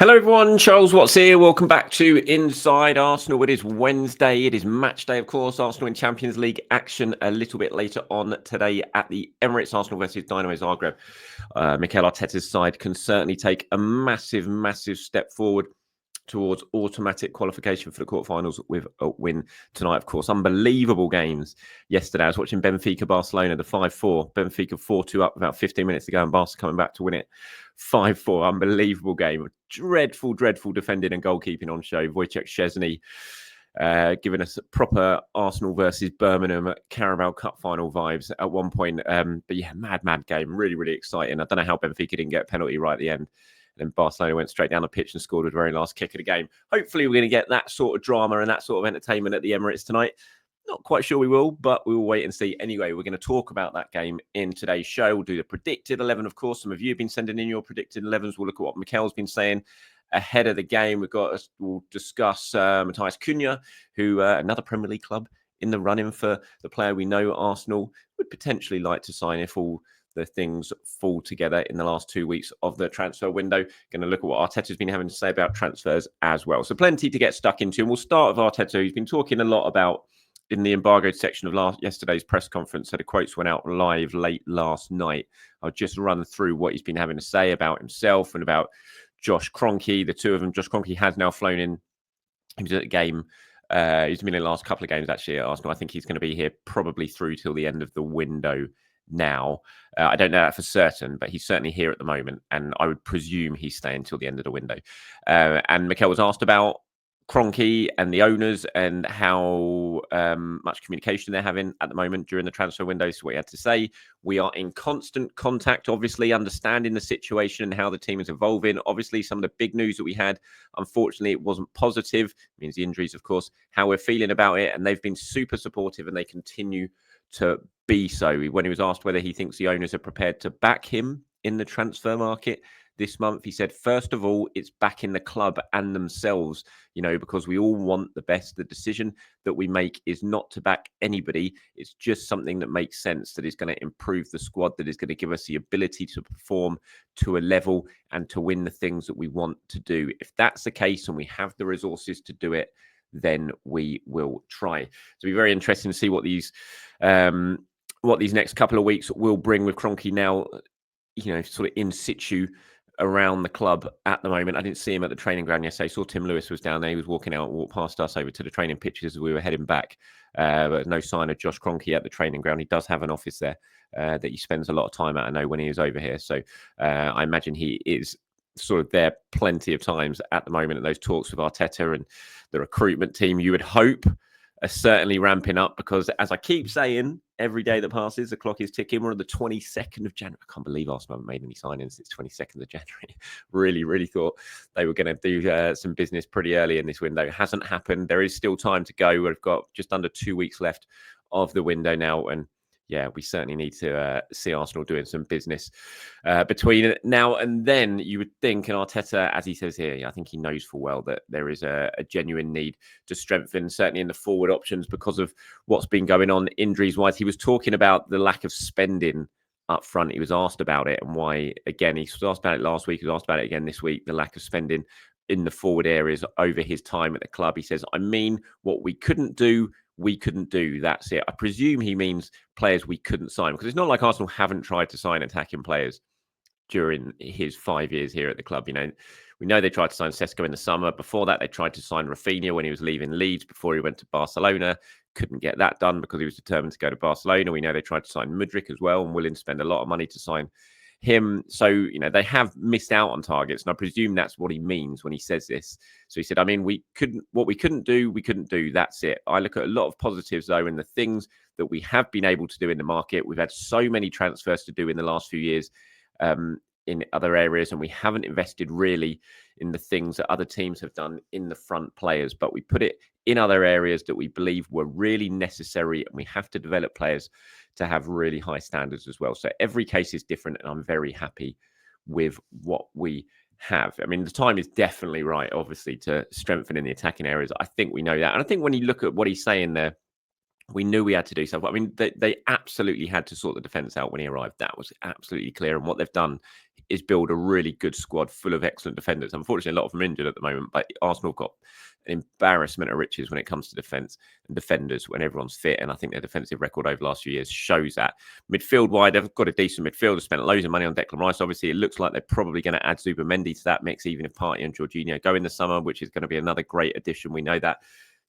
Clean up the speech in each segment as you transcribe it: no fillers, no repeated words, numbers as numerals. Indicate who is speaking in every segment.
Speaker 1: Hello everyone, Charles Watts here. Welcome back to Inside Arsenal. It is Wednesday. It is match day, of course. Arsenal in Champions League action a little bit later on today at the Emirates. Arsenal versus Dinamo Zagreb. Mikel Arteta's side can certainly take a massive step forward towards automatic qualification for the quarterfinals with a win tonight, of course. Unbelievable games yesterday. I was watching Benfica-Barcelona, the 5-4. Benfica 4-2 up about 15 minutes to go, and Barca coming back to win it 5-4. Unbelievable game. Dreadful defending and goalkeeping on show. Wojciech Szczesny giving us proper Arsenal versus Birmingham Carabao Cup final vibes at one point. But yeah, mad game. Really exciting. I don't know how Benfica didn't get a penalty right at the end. And then Barcelona went straight down the pitch and scored with the very last kick of the game. Hopefully, we're going to get that sort of drama and that sort of entertainment at the Emirates tonight. Not quite sure we will, but we will wait and see. Anyway, we're going to talk about that game in today's show. We'll do the predicted 11, of course. Some of you have been sending in your predicted 11s. We'll look at what Mikel's been saying ahead of the game. We'll discuss Matthias Cunha, who another Premier League club in the running for the player we know Arsenal would potentially like to sign if all the things fall together in the last 2 weeks of the transfer window. Going to look at what Arteta's been having to say about transfers as well. So plenty to get stuck into. And we'll start with Arteta, who's been talking a lot about in the embargoed section of yesterday's press conference. So the quotes went out live late last night. I'll just run through what he's been having to say about himself and about Josh Kroenke. The two of them, Josh Kroenke has now flown in. He was at the game. He's been in the last couple of games actually at Arsenal. I think he's going to be here probably through till the end of the window now. I don't know that for certain, but he's certainly here at the moment, and I would presume he's staying till the end of the window. And Mikel was asked about Kroenke and the owners and how much communication they're having at the moment during the transfer window. So what he had to say: we are in constant contact, obviously understanding the situation and how the team is evolving. Obviously, some of the big news that we had, unfortunately, it wasn't positive. It means the injuries, of course, how we're feeling about it. And they've been super supportive, and they continue to be so. When he was asked whether he thinks the owners are prepared to back him in the transfer market this month, he said, first of all, it's backing the club and themselves, because we all want the best. The decision that we make is not to back anybody. It's just something that makes sense, that is going to improve the squad, that is going to give us the ability to perform to a level and to win the things that we want to do. If that's the case and we have the resources to do it, then we will try. So it'll be very interesting to see what these next couple of weeks will bring with Kroenke now, sort of in situ around the club at the moment. I didn't see him at the training ground yesterday. I saw Tim Lewis was down there. He was walking out, walked past us over to the training pitches as we were heading back. But no sign of Josh Kroenke at the training ground. He does have an office there that he spends a lot of time at, I know, when he is over here. So I imagine he is sort of there plenty of times at the moment at those talks with Arteta, and the recruitment team, you would hope, are certainly ramping up, because as I keep saying, every day that passes, the clock is ticking. We're on the 22nd of January. I can't believe Arsenal haven't made any signings. It's 22nd of January. really thought they were going to do some business pretty early in this window. It hasn't happened. There is still time to go. We've got just under 2 weeks left of the window now, and yeah, we certainly need to see Arsenal doing some business between now and then. You would think, and Arteta, as he says here, I think he knows full well that there is a genuine need to strengthen, certainly in the forward options, because of what's been going on injuries-wise. He was talking about the lack of spending up front. He was asked about it, and why, again, he was asked about it last week, he was asked about it again this week, the lack of spending in the forward areas over his time at the club. He says, what we couldn't do, we couldn't do. That's it. I presume he means players we couldn't sign, because it's not like Arsenal haven't tried to sign attacking players during his 5 years here at the club. We know they tried to sign Sesko in the summer. Before that, they tried to sign Rafinha when he was leaving Leeds before he went to Barcelona. Couldn't get that done because he was determined to go to Barcelona. We know they tried to sign Mudryk as well, and willing to spend a lot of money to sign him. So, they have missed out on targets. And I presume that's what he means when he says this. So he said, what we couldn't do, we couldn't do. That's it. I look at a lot of positives, though, in the things that we have been able to do in the market. We've had so many transfers to do in the last few years in other areas, and we haven't invested really in the things that other teams have done in the front players. But we put it in other areas that we believe were really necessary, and we have to develop players to have really high standards as well. So every case is different, and I'm very happy with what we have. The time is definitely right, obviously, to strengthen in the attacking areas. I think we know that. And I think when you look at what he's saying there, We knew we had to do something. I mean, they absolutely had to sort the defence out when he arrived. That was absolutely clear. And what they've done is build a really good squad full of excellent defenders. Unfortunately, a lot of them are injured at the moment, but Arsenal have got an embarrassment of riches when it comes to defence and defenders when everyone's fit. And I think their defensive record over the last few years shows that. Midfield wide, they've got a decent midfield. They've spent loads of money on Declan Rice. Obviously, it looks like they're probably going to add Zubimendi to that mix, even if Partey and Jorginho go in the summer, which is going to be another great addition. We know that.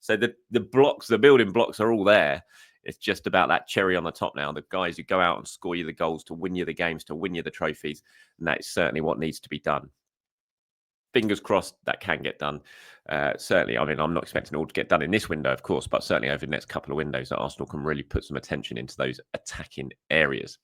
Speaker 1: So the blocks, the building blocks are all there. It's just about that cherry on the top now. The guys who go out and score you the goals to win you the games, to win you the trophies. And that is certainly what needs to be done. Fingers crossed that can get done. Certainly, I mean, I'm not expecting it all to get done in this window, of course, but certainly over the next couple of windows that Arsenal can really put some attention into those attacking areas.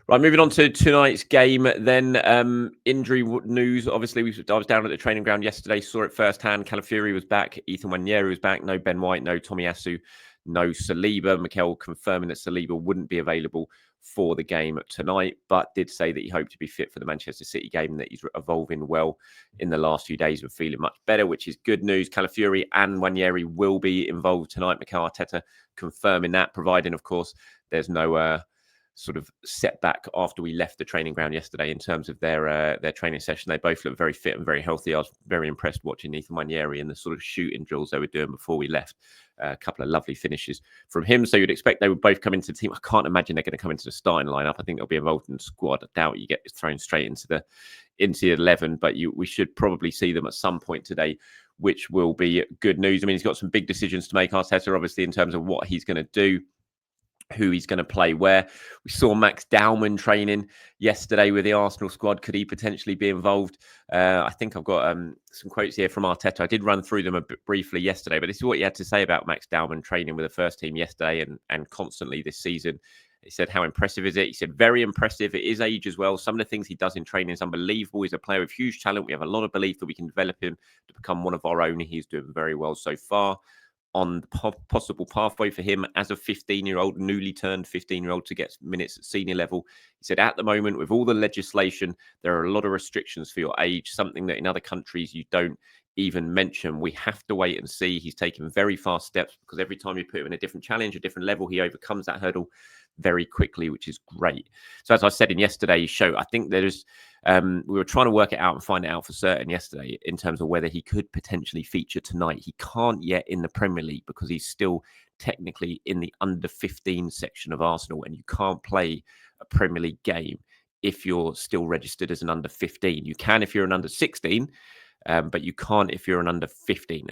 Speaker 1: Right, moving on to tonight's game then. Injury news. Obviously, I was down at the training ground yesterday, saw it firsthand. Calafiori was back. Ethan Nwaneri was back. No Ben White, no Tomiyasu, no Saliba. Mikel confirming that Saliba wouldn't be available for the game tonight, but did say that he hoped to be fit for the Manchester City game and that he's evolving well in the last few days and feeling much better, which is good news. Calafiori and Nwaneri will be involved tonight. Mikel Arteta confirming that, providing, of course, there's no sort of setback after we left the training ground yesterday in terms of their training session. They both look very fit and very healthy. I was very impressed watching Ethan Nwaneri and the sort of shooting drills they were doing before we left. A couple of lovely finishes from him. So you'd expect they would both come into the team. I can't imagine they're going to come into the starting lineup. I think they'll be involved in the squad. I doubt you get thrown straight into the 11, but we should probably see them at some point today, which will be good news. I mean, he's got some big decisions to make, Arteta, obviously, in terms of what he's going to do, who he's going to play where. We saw Max Dowman training yesterday with the Arsenal squad. Could he potentially be involved? I think I've got some quotes here from Arteta. I did run through them a bit briefly yesterday, but this is what he had to say about Max Dowman training with the first team yesterday and constantly this season. He said, how impressive is it? He said, very impressive. It is age as well. Some of the things he does in training is unbelievable. He's a player with huge talent. We have a lot of belief that we can develop him to become one of our own. He's doing very well so far. On the possible pathway for him as a 15-year-old, newly turned 15-year-old, to get minutes at senior level. He said, at the moment, with all the legislation, there are a lot of restrictions for your age, something that in other countries you don't even mention. We have to wait and see. He's taken very fast steps because every time you put him in a different challenge, a different level, he overcomes that hurdle very quickly, which is great. So as I said in yesterday's show, I think there's we were trying to work it out and find it out for certain yesterday in terms of whether he could potentially feature tonight. He can't yet in the Premier League because he's still technically in the under 15 section of Arsenal, and you can't play a Premier League game if you're still registered as an under 15. You can if you're an under 16, but you can't if you're an under 15.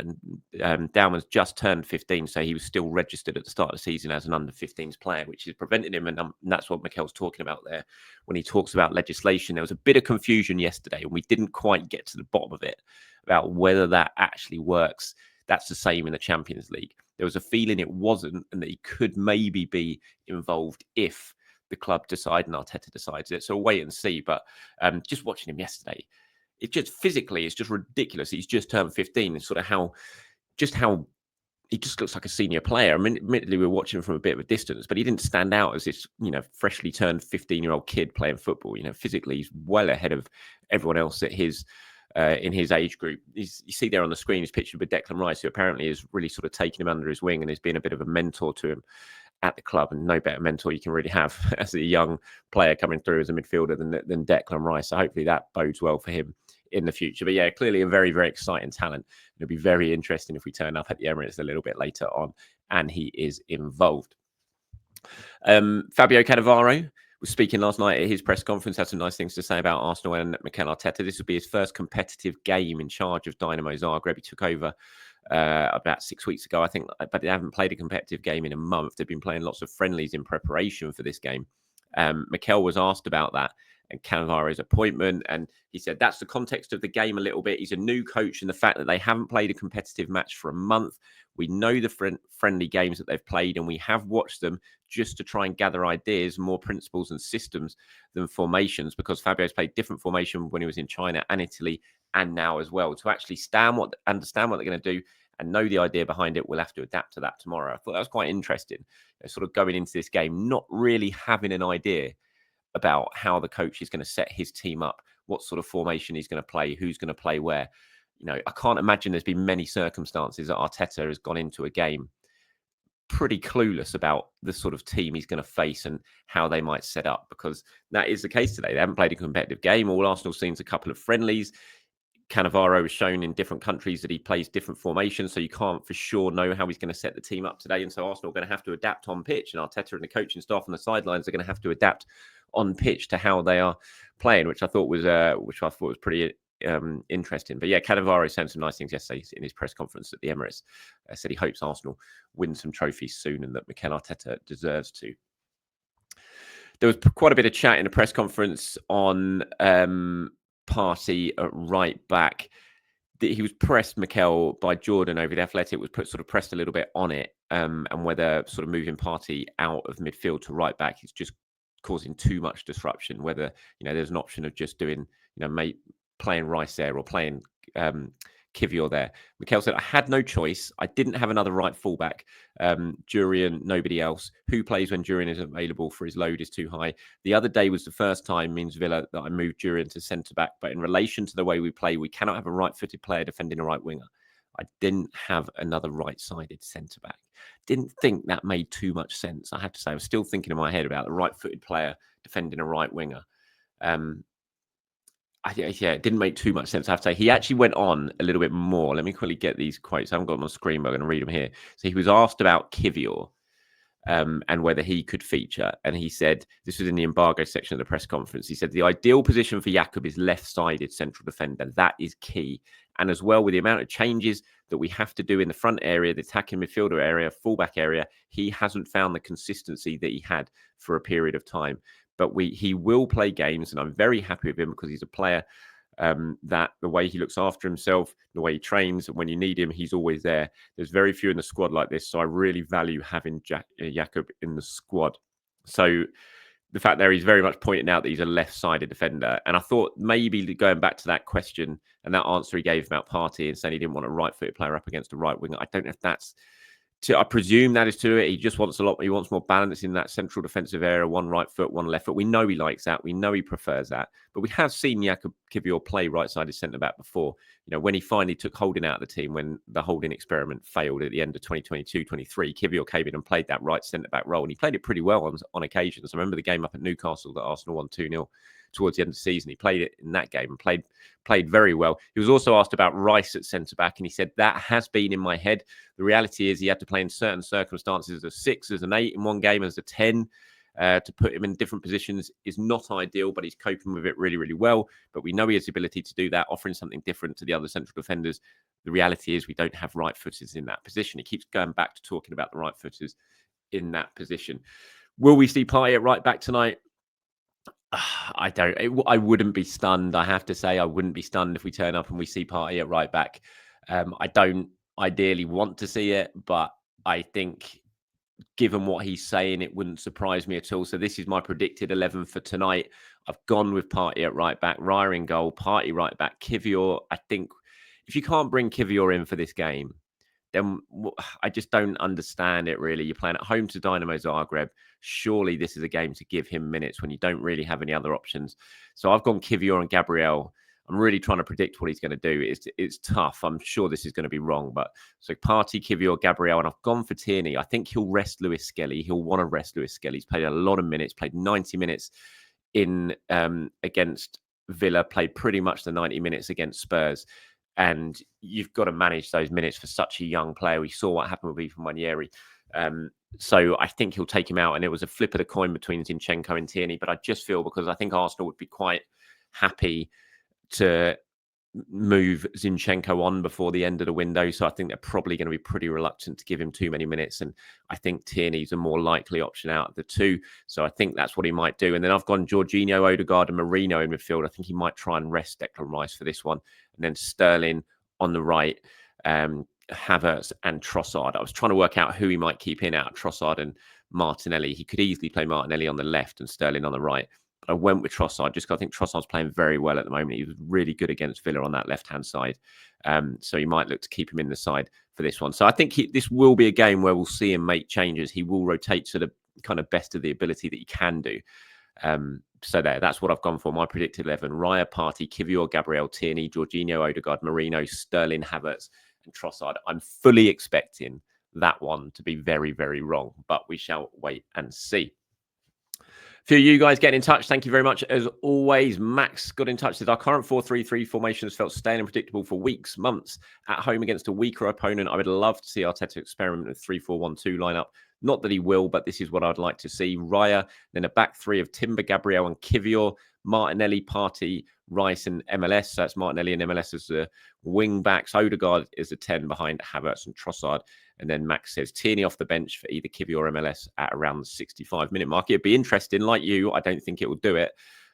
Speaker 1: And Dowman's just turned 15, so he was still registered at the start of the season as an under 15s player, which is preventing him. And that's what Mikel's talking about there when he talks about legislation. There was a bit of confusion yesterday, and we didn't quite get to the bottom of it about whether that actually works. That's the same in the Champions League. There was a feeling it wasn't, and that he could maybe be involved if the club decide and Arteta decides it. So we'll wait and see. But just watching him yesterday, it just physically, it's just ridiculous. He's just turned 15 and sort of how he just looks like a senior player. I mean, admittedly, we were watching him from a bit of a distance, but he didn't stand out as this, freshly turned 15-year-old kid playing football. Physically, he's well ahead of everyone else at his in his age group. You see there on the screen, he's pictured with Declan Rice, who apparently is really sort of taking him under his wing and has been a bit of a mentor to him at the club, and no better mentor you can really have as a young player coming through as a midfielder than Declan Rice. So hopefully that bodes well for him in the future. But yeah, clearly a very, very exciting talent. It'll be very interesting if we turn up at the Emirates a little bit later on and he is involved. Fabio Cannavaro was speaking last night at his press conference, had some nice things to say about Arsenal and Mikel Arteta. This will be his first competitive game in charge of Dinamo Zagreb. He took over about 6 weeks ago, I think, but they haven't played a competitive game in a month. They've been playing lots of friendlies in preparation for this game. Mikel was asked about that and Cannavaro's appointment, and he said that's the context of the game a little bit. He's a new coach, and the fact that they haven't played a competitive match for a month. We know the friendly games that they've played, and we have watched them just to try and gather ideas, more principles and systems than formations, because Fabio's played different formation when he was in China and Italy and now as well. To actually understand what they're going to do and know the idea behind it, we'll have to adapt to that tomorrow. I thought that was quite interesting, sort of going into this game, not really having an idea about how the coach is going to set his team up, what sort of formation he's going to play, who's going to play where. I can't imagine there's been many circumstances that Arteta has gone into a game pretty clueless about the sort of team he's going to face and how they might set up, because that is the case today. They haven't played a competitive game. All Arsenal seen is a couple of friendlies. Cannavaro has shown in different countries that he plays different formations, so you can't for sure know how he's going to set the team up today. And so Arsenal are going to have to adapt on pitch, and Arteta and the coaching staff on the sidelines are going to have to adapt on pitch to how they are playing, which I thought was pretty interesting. But yeah, Cannavaro said some nice things yesterday in his press conference at the Emirates. Said he hopes Arsenal win some trophies soon and that Mikel Arteta deserves to. There was quite a bit of chat in the press conference on Partey at right back. He was pressed, Mikel, by Jordan over the Athletic, was pressed a little bit on it, and whether sort of moving Partey out of midfield to right back is just causing too much disruption. Whether there's an option of just doing playing Rice there or playing Kivior there. Mikel said, I had no choice. I didn't have another right fullback. Durian, nobody else. Who plays when Durian is available for his load is too high. The other day was the first time, means Villa, that I moved Durian to centre-back. But in relation to the way we play, we cannot have a right-footed player defending a right winger. I didn't have another right-sided centre-back. Didn't think that made too much sense. I have to say, I was still thinking in my head about the right-footed player defending a right winger. It didn't make too much sense. I have to say, he actually went on a little bit more. Let me quickly get these quotes. I haven't got them on screen, but I'm going to read them here. So he was asked about Kivior and whether he could feature. And he said, this was in the embargo section of the press conference. He said, the ideal position for Jakob is left-sided central defender. That is key. And as well, with the amount of changes that we have to do in the front area, the attacking midfielder area, fullback area, he hasn't found the consistency that he had for a period of time. But he will play games, and I'm very happy with him because he's a player that the way he looks after himself, the way he trains, and when you need him, he's always there. There's very few in the squad like this, so I really value having Jakob in the squad. So the fact there, he's very much pointing out that he's a left-sided defender. And I thought maybe going back to that question and that answer he gave about Partey and saying he didn't want a right-footed player up against a right winger, I don't know if that's... I presume that is to it. He just wants a lot. He wants more balance in that central defensive area. One right foot, one left foot. We know he likes that. We know he prefers that. But we have seen Jakob Kivior play right-sided centre-back before. When he finally took Holding out of the team, when the Holding experiment failed at the end of 2022-23, Kivior came in and played that right centre-back role. And he played it pretty well on occasions. I remember the game up at Newcastle that Arsenal won 2-0 towards the end of the season. He played it in that game and played very well. He was also asked about Rice at centre-back, and he said, that has been in my head. The reality is he had to play in certain circumstances as a 6, as an 8 in one game, as a 10. To put him in different positions is not ideal, but he's coping with it really, really well. But we know he has the ability to do that, offering something different to the other central defenders. The reality is we don't have right-footers in that position. He keeps going back to talking about the right-footers in that position. Will we see Partey at right-back tonight? I wouldn't be stunned. I have to say, I wouldn't be stunned if we turn up and we see Partey at right back. I don't ideally want to see it, but I think given what he's saying, it wouldn't surprise me at all. So this is my predicted 11 for tonight. I've gone with Partey at right back, Raya in goal, Partey right back, Kivior. I think if you can't bring Kivior in for this game, then I just don't understand it, really. You're playing at home to Dinamo Zagreb. Surely this is a game to give him minutes when you don't really have any other options. So I've gone Kivior and Gabriel. I'm really trying to predict what he's going to do. It's tough. I'm sure this is going to be wrong. But so Partey, Kivior, Gabriel, and I've gone for Tierney. I think he'll rest Lewis Skelly. He'll want to rest Lewis Skelly. He's played a lot of minutes, played 90 minutes in against Villa, played pretty much the 90 minutes against Spurs. And you've got to manage those minutes for such a young player. We saw what happened with Ethan Wanyeri. So I think he'll take him out. And it was a flip of the coin between Zinchenko and Tierney. But I just feel, because I think Arsenal would be quite happy to move Zinchenko on before the end of the window. So I think they're probably going to be pretty reluctant to give him too many minutes. And I think Tierney's a more likely option out of the two. So I think that's what he might do. And then I've gone Jorginho, Odegaard and Marino in midfield. I think he might try and rest Declan Rice for this one. And then Sterling on the right, Havertz and Trossard. I was trying to work out who he might keep in out of Trossard and Martinelli. He could easily play Martinelli on the left and Sterling on the right. I went with Trossard just because I think Trossard's playing very well at the moment. He was really good against Villa on that left-hand side. So you might look to keep him in the side for this one. So I think this will be a game where we'll see him make changes. He will rotate to the kind of best of the ability that he can do. So that's what I've gone for. My predicted 11. Raya, Partey, Kivior, Gabriel, Tierney, Jorginho, Odegaard, Marino, Sterling, Havertz and Trossard. I'm fully expecting that one to be very, very wrong, but we shall wait and see. For you guys getting in touch, thank you very much. As always, Max got in touch with our current 4-3-3 formation has felt stale and predictable for weeks, months. At home against a weaker opponent, I would love to see Arteta experiment with 3-4-1-2 lineup. Not that he will, but this is what I'd like to see. Raya, then a back three of Timber, Gabriel and Kivior, Martinelli, Partey, Rice and MLS. So that's Martinelli and MLS as the wing backs. Odegaard is a 10 behind Havertz and Trossard. And then Max says Tierney off the bench for either Kivi or MLS at around the 65-minute mark. It'd be interesting. Like you, I don't think it will do it.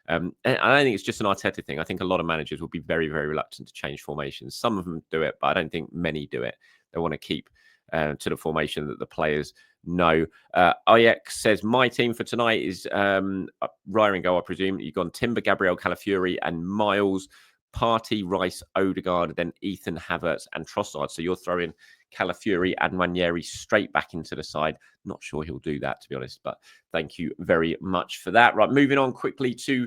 Speaker 1: And I don't think it's just an Arteta thing. I think a lot of managers will be very, very reluctant to change formations. Some of them do it, but I don't think many do it. They want to keep to the formation that the players know. IX says, my team for tonight is Raya in goal, I presume. You've gone Timber, Gabriel, Calafiori and Miles, Partey, Rice, Odegaard, then Ethan, Havertz and Trossard. So you're throwing Calafiori and Ranieri straight back into the side. Not sure he'll do that, to be honest, but thank you very much for that. Right, moving on quickly to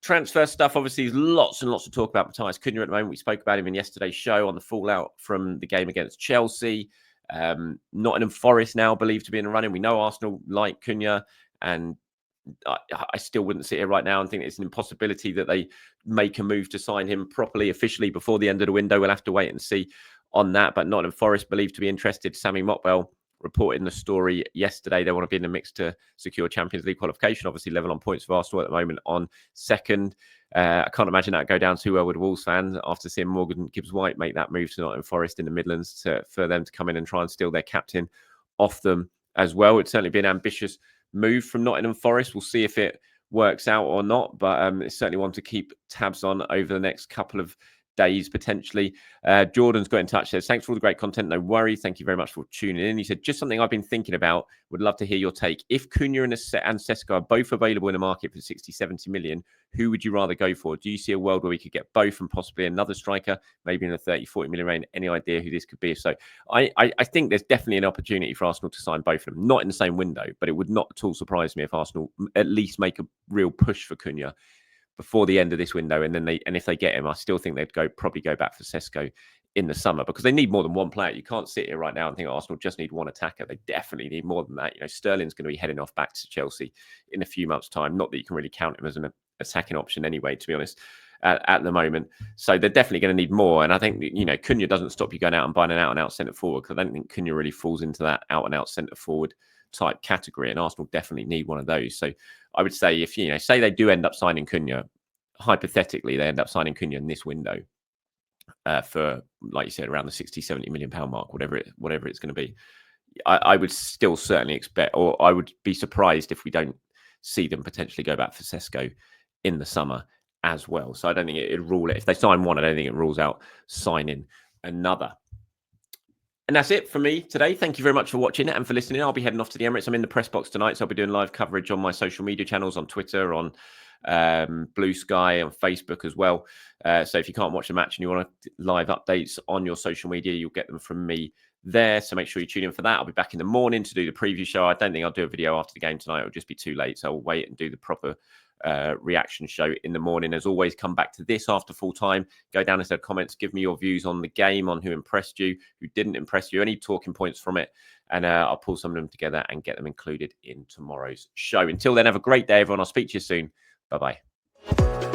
Speaker 1: transfer stuff. Obviously, there's lots and lots to talk about Matthias Cunha at the moment. We spoke about him in yesterday's show on the fallout from the game against Chelsea. Nottingham Forest now believed to be in the running. We know Arsenal like Cunha, and I still wouldn't sit here right now and think it's an impossibility that they make a move to sign him properly, officially before the end of the window. We'll have to wait and see on that. But Nottingham Forest believed to be interested. Sammy Motwell reported in the story yesterday they want to be in the mix to secure Champions League qualification. Obviously, level on points with Arsenal at the moment on second. I can't imagine that go down too well with Wolves fans after seeing Morgan Gibbs-White make that move to Nottingham Forest in the Midlands for them to come in and try and steal their captain off them as well. It'd certainly be an ambitious move from Nottingham Forest. We'll see if it works out or not, but it's certainly one to keep tabs on over the next couple of days, potentially. Jordan's got in touch, says, thanks for all the great content. No worry. Thank you very much for tuning in. He said, just something I've been thinking about. Would love to hear your take. If Cunha and Sesko are both available in the market for 60, 70 million, who would you rather go for? Do you see a world where we could get both and possibly another striker, maybe in the 30, 40 million range? Any idea who this could be? So I think there's definitely an opportunity for Arsenal to sign both of them. Not in the same window, but it would not at all surprise me if Arsenal at least make a real push for Cunha before the end of this window, and then if they get him, I still think they'd probably go back for Sesko in the summer, because they need more than one player. You can't sit here right now and think Arsenal just need one attacker. They definitely need more than that. You know, Sterling's going to be heading off back to Chelsea in a few months' time. Not that you can really count him as an attacking option anyway, to be honest, at the moment. So they're definitely going to need more. And I think, you know, Cunha doesn't stop you going out and buying an out-and-out centre forward, because I don't think Cunha really falls into that out-and-out centre forward type category, and Arsenal definitely need one of those. So I would say, if, you know, say they do end up signing Cunha, hypothetically they end up signing Cunha in this window for, like you said, around the 60, 70 million pound mark, whatever it's going to be, I would still certainly expect, or I would be surprised if we don't see them potentially go back for Sesko in the summer as well. So I don't think it'd rule it. If they sign one, I don't think it rules out signing another. And that's it for me today. Thank you very much for watching and for listening. I'll be heading off to the Emirates. I'm in the press box tonight, so I'll be doing live coverage on my social media channels, on Twitter, on Blue Sky, on Facebook as well. So if you can't watch the match and you want live updates on your social media, you'll get them from me there. So make sure you tune in for that. I'll be back in the morning to do the preview show. I don't think I'll do a video after the game tonight. It'll just be too late. So I'll wait and do the proper reaction show in the morning. As always, come back to this after full time. Go down and say comments. Give me your views on the game, on who impressed you, who didn't impress you, any talking points from it. And I'll pull some of them together and get them included in tomorrow's show. Until then, have a great day, everyone. I'll speak to you soon. Bye-bye.